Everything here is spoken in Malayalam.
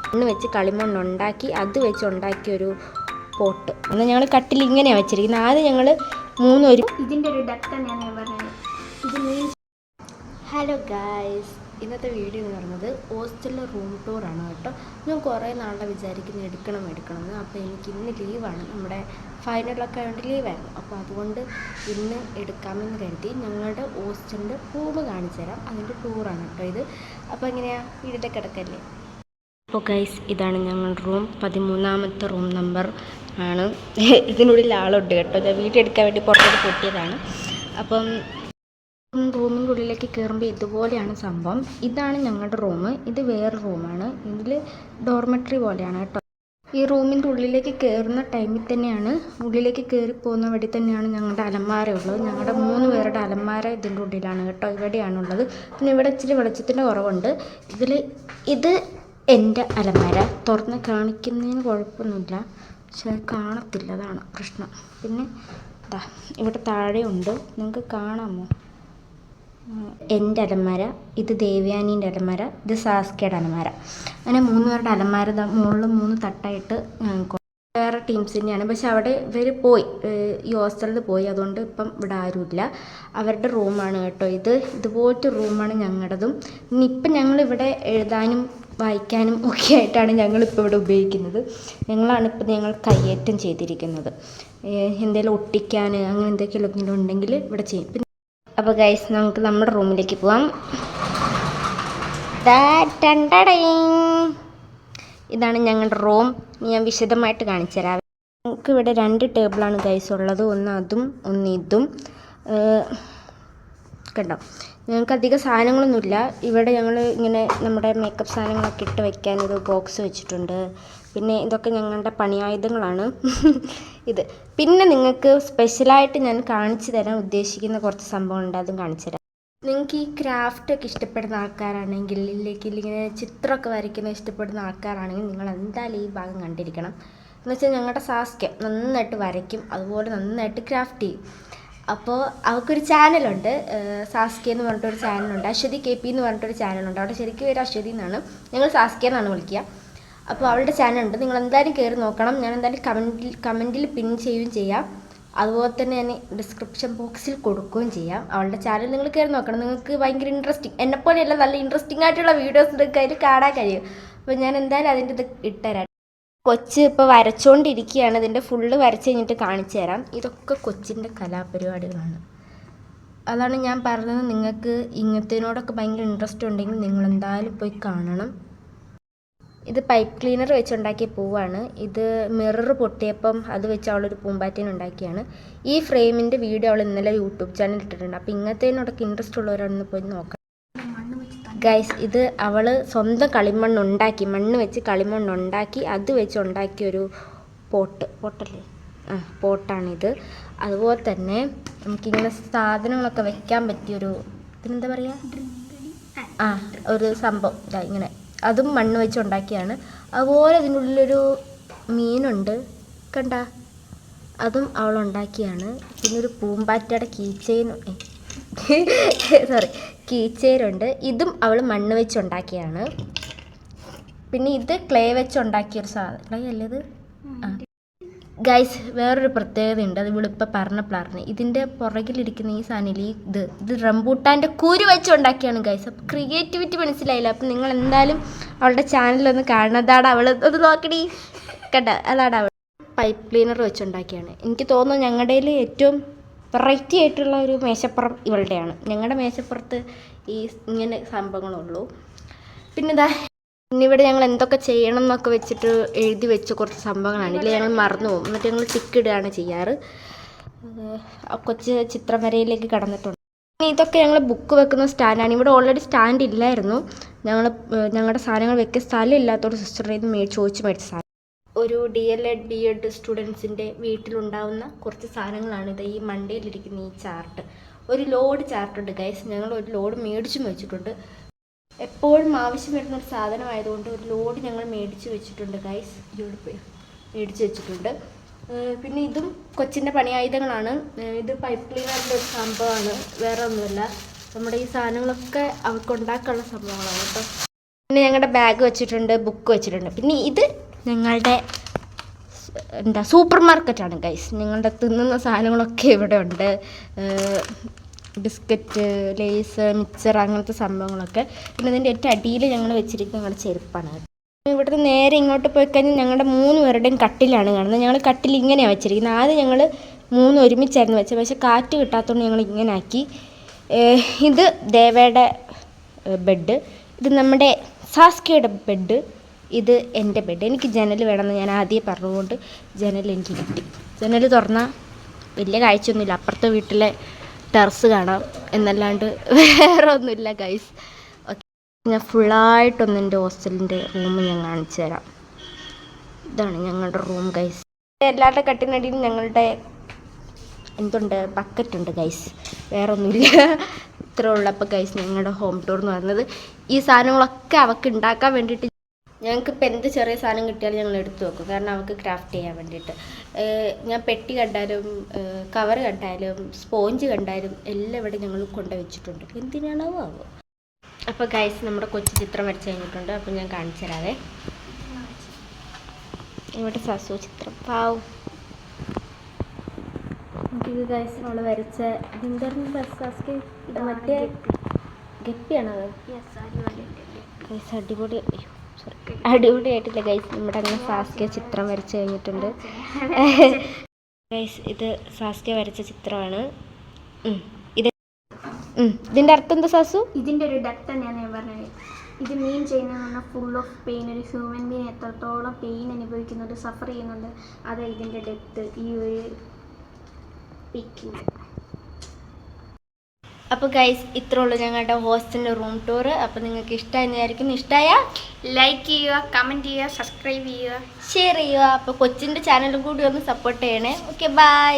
മണ്ണ് വെച്ച് കളിമണ്ണുണ്ടാക്കി അത് വെച്ചുണ്ടാക്കിയൊരു പോട്ട്. എന്നാൽ ഞങ്ങൾ കട്ടിൽ ഇങ്ങനെയാണ് വെച്ചിരിക്കുന്നത്. ആദ്യം ഞങ്ങൾ ഇതിൻ്റെ ഒരു ഡക്റ്റാണ് ഞാൻ പറഞ്ഞത്. ഹലോ ഗായ്സ്, ഇന്നത്തെ വീഡിയോ എന്ന് പറയുന്നത് ഹോസ്റ്റലിലെ റൂം ടൂറാണ് കേട്ടോ. ഞാൻ കുറേ നാളെ വിചാരിക്കുന്നു എടുക്കണമെന്ന്. അപ്പോൾ എനിക്ക് ഇന്ന് ലീവാണ്, നമ്മുടെ ഫൈനലൊക്കെ ആയതുകൊണ്ട് ലീവായിരുന്നു. അപ്പോൾ അതുകൊണ്ട് ഇന്ന് എടുക്കാമെന്ന് കരുതി ഞങ്ങളുടെ ഹോസ്റ്റലിൻ്റെ റൂം കാണിച്ചു തരാം. അതിൻ്റെ ടൂറാണ് കേട്ടോ ഇത്. അപ്പോൾ എങ്ങനെയാണ്, വീടിൻ്റെ കിടക്കല്ലേ. അപ്പോൾ ഗൈസ്, ഇതാണ് ഞങ്ങളുടെ റൂം. 13ാമത്തെ റൂം നമ്പർ ആണ്. ഇതിനുള്ളിൽ ആളുണ്ട് കേട്ടോ. ഞാൻ വീഡിയോ എടുക്കാൻ വേണ്ടി പുറത്തോട്ട് പൊട്ടിയതാണ്. അപ്പം റൂമിൻ്റെ ഉള്ളിലേക്ക് കയറുമ്പോൾ ഇതുപോലെയാണ് സംഭവം. ഇതാണ് ഞങ്ങളുടെ റൂം. ഇത് വേറെ റൂമാണ്. ഇതിൽ ഡോർമെട്രി പോലെയാണ് കേട്ടോ. ഈ റൂമിൻ്റെ ഉള്ളിലേക്ക് കയറുന്ന ടൈമിൽ തന്നെയാണ്, ഉള്ളിലേക്ക് കയറി പോകുന്ന വഴി തന്നെയാണ് ഞങ്ങളുടെ അലമാര ഉള്ളത്. ഞങ്ങളുടെ 3 പേരുടെ അലമാര ഇതിൻ്റെ ഉള്ളിലാണ് കേട്ടോ, ഇവിടെയാണുള്ളത്. പിന്നെ ഇവിടെ ഇച്ചിരി വെളിച്ചത്തിൻ്റെ കുറവുണ്ട്. ഇത് എൻ്റെ അലമാര. തുറന്ന് കാണിക്കുന്നതിന് കുഴപ്പമൊന്നുമില്ല, പക്ഷെ കാണത്തില്ല, അതാണ് പ്രശ്നം. പിന്നെ ഇവിടെ താഴെയുണ്ട്, നിങ്ങൾക്ക് കാണാമോ? എൻ്റെ അലമാര, ഇത് ദേവയാനീൻ്റെ അലമാര, ഇത് സാസ്കയുടെ അലമാര. അങ്ങനെ 3 പേരുടെ അലമാര മുകളിൽ 3 തട്ടായിട്ട് വേറെ ടീംസിൻ്റെയാണ്. പക്ഷെ അവിടെ ഇവർ പോയി, ഈ ഹോസ്റ്റലിൽ പോയി. അതുകൊണ്ട് ഇപ്പം ഇവിടെ ആരുമില്ല. അവരുടെ റൂമാണ് കേട്ടോ ഇത്. ഇതുപോലത്തെ റൂമാണ് ഞങ്ങളുടേതും. ഇപ്പം ഞങ്ങളിവിടെ എഴുതാനും വായിക്കാനും ഒക്കെ ആയിട്ടാണ് ഞങ്ങളിപ്പോൾ ഇവിടെ ഉപയോഗിക്കുന്നത്. ഞങ്ങൾ കയ്യേറ്റം ചെയ്തിരിക്കുന്നത്. എന്തെങ്കിലും ഒട്ടിക്കാൻ അങ്ങനെ എന്തെങ്കിലും ഉണ്ടെങ്കിൽ ഇവിടെ ചെയ്യും. അപ്പോൾ ഗൈസ്, നമുക്ക് നമ്മുടെ റൂമിലേക്ക് പോവാം. ഇതാണ് ഞങ്ങളുടെ റൂം. ഞാൻ വിശദമായിട്ട് കാണിച്ചു തരാം. നമുക്ക് ഇവിടെ 2 ടേബിളാണ് ഗൈസ് ഉള്ളത്. ഒന്ന് അതും ഒന്ന് ഇതും. കണ്ടോ, ഞങ്ങൾക്ക് അധികം സാധനങ്ങളൊന്നുമില്ല ഇവിടെ. ഞങ്ങൾ ഇങ്ങനെ നമ്മുടെ മേക്കപ്പ് സാധനങ്ങളൊക്കെ ഇട്ട് വയ്ക്കാൻ ഒരു ബോക്സ് വെച്ചിട്ടുണ്ട്. പിന്നെ ഇതൊക്കെ ഞങ്ങളുടെ പണിയായുധങ്ങളാണ് ഇത്. പിന്നെ നിങ്ങൾക്ക് സ്പെഷ്യലായിട്ട് ഞാൻ കാണിച്ചു തരാൻ ഉദ്ദേശിക്കുന്ന കുറച്ച് സംഭവമുണ്ട്, അതും കാണിച്ചു തരാം. നിങ്ങൾക്ക് ഈ ക്രാഫ്റ്റൊക്കെ ഇഷ്ടപ്പെടുന്ന ആൾക്കാരാണെങ്കിൽ, ഇങ്ങനെ ചിത്രമൊക്കെ വരയ്ക്കുന്ന ഇഷ്ടപ്പെടുന്ന ആൾക്കാരാണെങ്കിൽ നിങ്ങൾ എന്തായാലും ഈ ഭാഗം കണ്ടിരിക്കണം. എന്ന് വെച്ചാൽ ഞങ്ങളുടെ സാസ്ക്യ നന്നായിട്ട് വരയ്ക്കും, അതുപോലെ നന്നായിട്ട് ക്രാഫ്റ്റ് ചെയ്യും. അപ്പോൾ അവൾക്കൊരു ചാനലുണ്ട്, സാസ്കി എന്ന് പറഞ്ഞിട്ടൊരു ചാനലുണ്ട്. അശ്വതി KP എന്ന് പറഞ്ഞിട്ടൊരു ചാനലുണ്ട്. അവിടെ ശരിക്കും പേര് അശ്വതി എന്നാണ്, ഞങ്ങൾ സാസ്കി എന്നാണ് വിളിക്കുക. അപ്പോൾ അവളുടെ ചാനലുണ്ട്, നിങ്ങൾ എന്തായാലും കയറി നോക്കണം. ഞാൻ എന്തായാലും കമൻറ്റിൽ പിൻ ചെയ്യുകയും ചെയ്യാം. അതുപോലെ തന്നെ ഞാൻ ഡിസ്ക്രിപ്ഷൻ ബോക്സിൽ കൊടുക്കുകയും ചെയ്യാം. അവളുടെ ചാനൽ നിങ്ങൾ കയറി നോക്കണം. നിങ്ങൾക്ക് ഭയങ്കര ഇൻട്രസ്റ്റിംഗ്, എന്നെപ്പോലെയല്ല, നല്ല ഇൻട്രസ്റ്റിംഗ് ആയിട്ടുള്ള വീഡിയോസ് ഇതൊക്കെ അതിൽ കാണാൻ കഴിയും. അപ്പോൾ ഞാൻ എന്തായാലും അതിൻ്റെ ഇത് ഇട്ടുതരാം. കൊച്ച് ഇപ്പോൾ വരച്ചുകൊണ്ടിരിക്കുകയാണ്. ഇതിൻ്റെ ഫുള്ള് വരച്ച് കഴിഞ്ഞിട്ട് കാണിച്ചു തരാം. ഇതൊക്കെ കൊച്ചിൻ്റെ കലാപരിപാടികളാണ്. അതാണ് ഞാൻ പറഞ്ഞത്, നിങ്ങൾക്ക് ഇങ്ങനത്തേനോടൊക്കെ ഭയങ്കര ഇൻട്രസ്റ്റ് ഉണ്ടെങ്കിൽ നിങ്ങൾ എന്തായാലും പോയി കാണണം. ഇത് പൈപ്പ് ക്ലീനർ വെച്ചുണ്ടാക്കിയ പൂവാണ്. ഇത് മിറർ പൊട്ടിയപ്പം അത് വെച്ച് അവളൊരു പൂമ്പാറ്റേനെ ഉണ്ടാക്കിയാണ്. ഈ ഫ്രെയിമിൻ്റെ വീഡിയോ അവൾ ഇന്നലെ യൂട്യൂബ് ചാനൽ ഇട്ടിട്ടുണ്ട്. അപ്പോൾ ഇങ്ങനത്തേനോടൊക്കെ ഇൻട്രസ്റ്റ് ഉള്ളവരൊന്ന് പോയി നോക്കാം ഗൈസ്. ഇത് അവൾ സ്വന്തം മണ്ണ് വെച്ച് കളിമണ്ണുണ്ടാക്കി അത് വെച്ചുണ്ടാക്കിയൊരു പോട്ടല്ലേ, പോട്ടാണിത്. അതുപോലെ തന്നെ നമുക്കിങ്ങനെ സാധനങ്ങളൊക്കെ വെക്കാൻ പറ്റിയൊരു, ഇതിനെന്താ പറയുക, ഒരു സംഭവം ഇങ്ങനെ, അതും മണ്ണ് വെച്ചുണ്ടാക്കിയാണ്. അതുപോലെ ഇതിനുള്ളിലൊരു മീനുണ്ട്, കണ്ട, അതും അവളുണ്ടാക്കിയാണ്. പിന്നെ ഒരു പൂമ്പാറ്റയുടെ കീച്ചേനുണ്ട്. ഇതും അവൾ മണ്ണ് വെച്ചുണ്ടാക്കിയാണ്. പിന്നെ ഇത് ക്ലേ വെച്ചുണ്ടാക്കിയൊരു സാധനം, ക്ലേ അല്ലേ ഇത്. ഗൈസ്, വേറൊരു പ്രത്യേകതയുണ്ട്, അത് ഇവളിപ്പോൾ പറഞ്ഞപ്പോഴാണ്. ഇതിൻ്റെ പുറകിലിരിക്കുന്ന ഈ സാധനം, ഇത് റംബൂട്ടാൻ്റെ കുരു വെച്ചുണ്ടാക്കിയാണ് ഗൈസ്. അപ്പോൾ ക്രിയേറ്റിവിറ്റി മനസ്സിലായില്ല. അപ്പം നിങ്ങൾ എന്തായാലും അവളുടെ ചാനലൊന്ന് കാണണം. അതാണ് അവൾ, അത് നോക്കടി, കേട്ടോ, അതാണ് അവൾ പൈപ്പ് ക്ലീനർ വെച്ചുണ്ടാക്കിയാണ്. എനിക്ക് തോന്നുന്നു ഞങ്ങളുടെ ഏറ്റവും വെറൈറ്റി ആയിട്ടുള്ള ഒരു മേശപ്പുറം ഇവളുടെയാണ്. ഞങ്ങളുടെ മേശപ്പുറത്ത് ഇങ്ങനെ സംഭവങ്ങളുള്ളൂ. പിന്നെ ഇവിടെ ഞങ്ങൾ എന്തൊക്കെ ചെയ്യണം എന്നൊക്കെ വെച്ചിട്ട് എഴുതി വെച്ച കുറച്ച് സംഭവങ്ങളാണ്. ഇല്ല, ഞങ്ങൾ മറന്നു പോകും. എന്നിട്ട് ഞങ്ങൾ ടിക്കിടുകയാണ് ചെയ്യാറ്. കൊച്ച് ചിത്രം വരയിലേക്ക് കടന്നിട്ടുണ്ട്. ഇതൊക്കെ ഞങ്ങൾ ബുക്ക് വെക്കുന്ന സ്റ്റാൻഡാണ്. ഇവിടെ ഓൾറെഡി സ്റ്റാൻഡ് ഇല്ലായിരുന്നു. ഞങ്ങളുടെ സാധനങ്ങൾ വെക്കാൻ സ്ഥലം ഇല്ലാത്തതുകൊണ്ട് സിസ്റ്ററിൽ നിന്ന് ചോദിച്ച് മേടിച്ച സാധനം. ഒരു DLED B.Ed സ്റ്റുഡൻസിൻ്റെ വീട്ടിലുണ്ടാവുന്ന കുറച്ച് സാധനങ്ങളാണ് ഇത്. ഈ മണ്ടയിലിരിക്കുന്ന ഈ ചാർട്ട്, ഒരു ലോഡ് ചാർട്ടുണ്ട് ഗൈസ്. ഞങ്ങൾ ഒരു ലോഡ് മേടിച്ചും വെച്ചിട്ടുണ്ട്. എപ്പോഴും ആവശ്യം വരുന്ന ഒരു സാധനമായതുകൊണ്ട് ഒരു ലോഡ് ഞങ്ങൾ മേടിച്ച് വെച്ചിട്ടുണ്ട് ഗൈസ്. മേടിച്ച് വെച്ചിട്ടുണ്ട്. പിന്നെ ഇതും കൊച്ചിൻ്റെ പണിയായുധങ്ങളാണ്. ഇത് പൈപ്പ് ക്ലീനറിൻ്റെ ഒരു സംഭവമാണ്, വേറെ ഒന്നുമില്ല. നമ്മുടെ ഈ സാധനങ്ങളൊക്കെ അവർക്ക് ഉണ്ടാക്കാനുള്ള സംഭവങ്ങളാണ് കേട്ടോ. പിന്നെ ഞങ്ങളുടെ ബാഗ് വെച്ചിട്ടുണ്ട്, ബുക്ക് വെച്ചിട്ടുണ്ട്. പിന്നെ ഇത് ഞങ്ങളുടെ സൂപ്പർ മാർക്കറ്റാണ് ഗൈസ്. ഞങ്ങളുടെ തിന്നുന്ന സാധനങ്ങളൊക്കെ ഇവിടെ ഉണ്ട്. ബിസ്ക്കറ്റ്, ലേസ്, മിക്സർ അങ്ങനത്തെ സംഭവങ്ങളൊക്കെ. പിന്നെ ഇതിൻ്റെ ഏറ്റവും അടിയിൽ ഞങ്ങൾ വെച്ചിരിക്കുന്നത് ഞങ്ങളുടെ ചെരുപ്പാണ്. ഇവിടുന്ന് നേരെ ഇങ്ങോട്ട് പോയി കഴിഞ്ഞാൽ ഞങ്ങളുടെ 3 പേരുടെയും കട്ടിലാണ് കാണുന്നത്. ഞങ്ങൾ കട്ടിൽ ഇങ്ങനെയാണ് വെച്ചിരിക്കുന്നത്. ആദ്യം ഞങ്ങൾ 3 ഒരുമിച്ചായിരുന്നു വെച്ചത്, പക്ഷേ കാറ്റ് കിട്ടാത്തതുകൊണ്ട് ഞങ്ങൾ ഇങ്ങനെ ആക്കി. ഇത് ദേവയുടെ ബെഡ്, ഇത് നമ്മുടെ സാസ്കയുടെ ബെഡ്, ഇത് എൻ്റെ ബെഡ്. എനിക്ക് ജനൽ വേണമെന്ന് ഞാൻ ആദ്യമേ പറഞ്ഞുകൊണ്ട് ജനൽ എനിക്ക് കിട്ടി. ജനൽ തുറന്നാൽ വലിയ കാഴ്ചയൊന്നുമില്ല, അപ്പുറത്തെ വീട്ടിലെ ടെറസ് കാണാം എന്നല്ലാണ്ട് വേറെ ഒന്നുമില്ല ഗൈസ്. ഓക്കെ, ഞാൻ ഫുള്ളായിട്ടൊന്ന് എൻ്റെ ഹോസ്റ്റലിൻ്റെ റൂം ഞാൻ കാണിച്ചു തരാം. ഇതാണ് ഞങ്ങളുടെ റൂം ഗൈസ്. എല്ലാവരുടെ കട്ടിനടിയിൽ ഞങ്ങളുടെ എന്തുണ്ട്, ബക്കറ്റുണ്ട് ഗൈസ്, വേറെ ഒന്നുമില്ല. ഇത്ര ഉള്ളപ്പോൾ ഗൈസ് ഞങ്ങളുടെ ഹോം ടൂർ എന്ന് പറയുന്നത്. ഈ സാധനങ്ങളൊക്കെ അവൾക്ക് ഉണ്ടാക്കാൻ വേണ്ടിയിട്ട് ഞങ്ങൾക്കിപ്പോൾ എന്ത് ചെറിയ സാധനം കിട്ടിയാലും ഞങ്ങൾ എടുത്തു വെക്കും, കാരണം അവൾക്ക് ക്രാഫ്റ്റ് ചെയ്യാൻ വേണ്ടിയിട്ട്. ഞാൻ പെട്ടി കണ്ടാലും കവർ കണ്ടാലും സ്പോഞ്ച് കണ്ടാലും എല്ലാം ഇവിടെ ഞങ്ങൾ കൊണ്ടുവച്ചിട്ടുണ്ട്. എന്തിനാണോ ആവോ. അപ്പോൾ ഗൈസ് നമ്മുടെ കൊച്ചു ചിത്രം വരച്ച് കഴിഞ്ഞിട്ടുണ്ട്. അപ്പോൾ ഞാൻ കാണിച്ചു തരാവേ. ഇവിടെ സസു ചിത്രം പാവും. ഇത് ഗൈസ് നമ്മൾ വരച്ച ഇതെന്തായിരുന്നു സാസ്കി, ഇത് മറ്റേ ഗപ്പിയാണത് ഗൈസ്. അടിപൊളി, അടിപൊളിയായിട്ടില്ല ഗൈസ്. നമ്മുടെ അങ്ങനെ സാസ്കിയ ചിത്രം വരച്ച് കഴിഞ്ഞിട്ടുണ്ട് ഗൈസ്. ഇത് സാസ്കിയ വരച്ച ചിത്രമാണ്. ഇതിൻ്റെ അർത്ഥം എന്താ സാസു? ഇതിൻ്റെ ഒരു ഡെപ്ത് തന്നെയാണ് ഞാൻ പറഞ്ഞത്. ഇത് മീൻ ചെയ്യുന്നതെന്ന് പറഞ്ഞാൽ ഫുൾ ഓഫ് പെയിൻ. ഒരു ഹ്യൂമൻ ബീങ് എത്രത്തോളം പെയിൻ അനുഭവിക്കുന്നുണ്ട്, സഫർ ചെയ്യുന്നുണ്ട്, അത് ഇതിൻ്റെ ഡെപ്ത് ഈ ഒരു പിക്കിങ്. അപ്പോൾ ഗൈസ് ഇത്രേ ഉള്ളൂ ഞങ്ങളുടെ ഹോസ്റ്റലിൻ്റെ റൂം ടൂർ. അപ്പോൾ നിങ്ങൾക്ക് ഇഷ്ടമായെന്ന് വിചാരിക്കുന്നു. ഇഷ്ടമായാൽ ലൈക്ക് ചെയ്യുക, കമൻറ്റ് ചെയ്യുക, സബ്സ്ക്രൈബ് ചെയ്യുക, ഷെയർ ചെയ്യുക. അപ്പോൾ കൊച്ചിൻ്റെ ചാനലും കൂടി ഒന്ന് സപ്പോർട്ട് ചെയ്യണേ. Okay, by.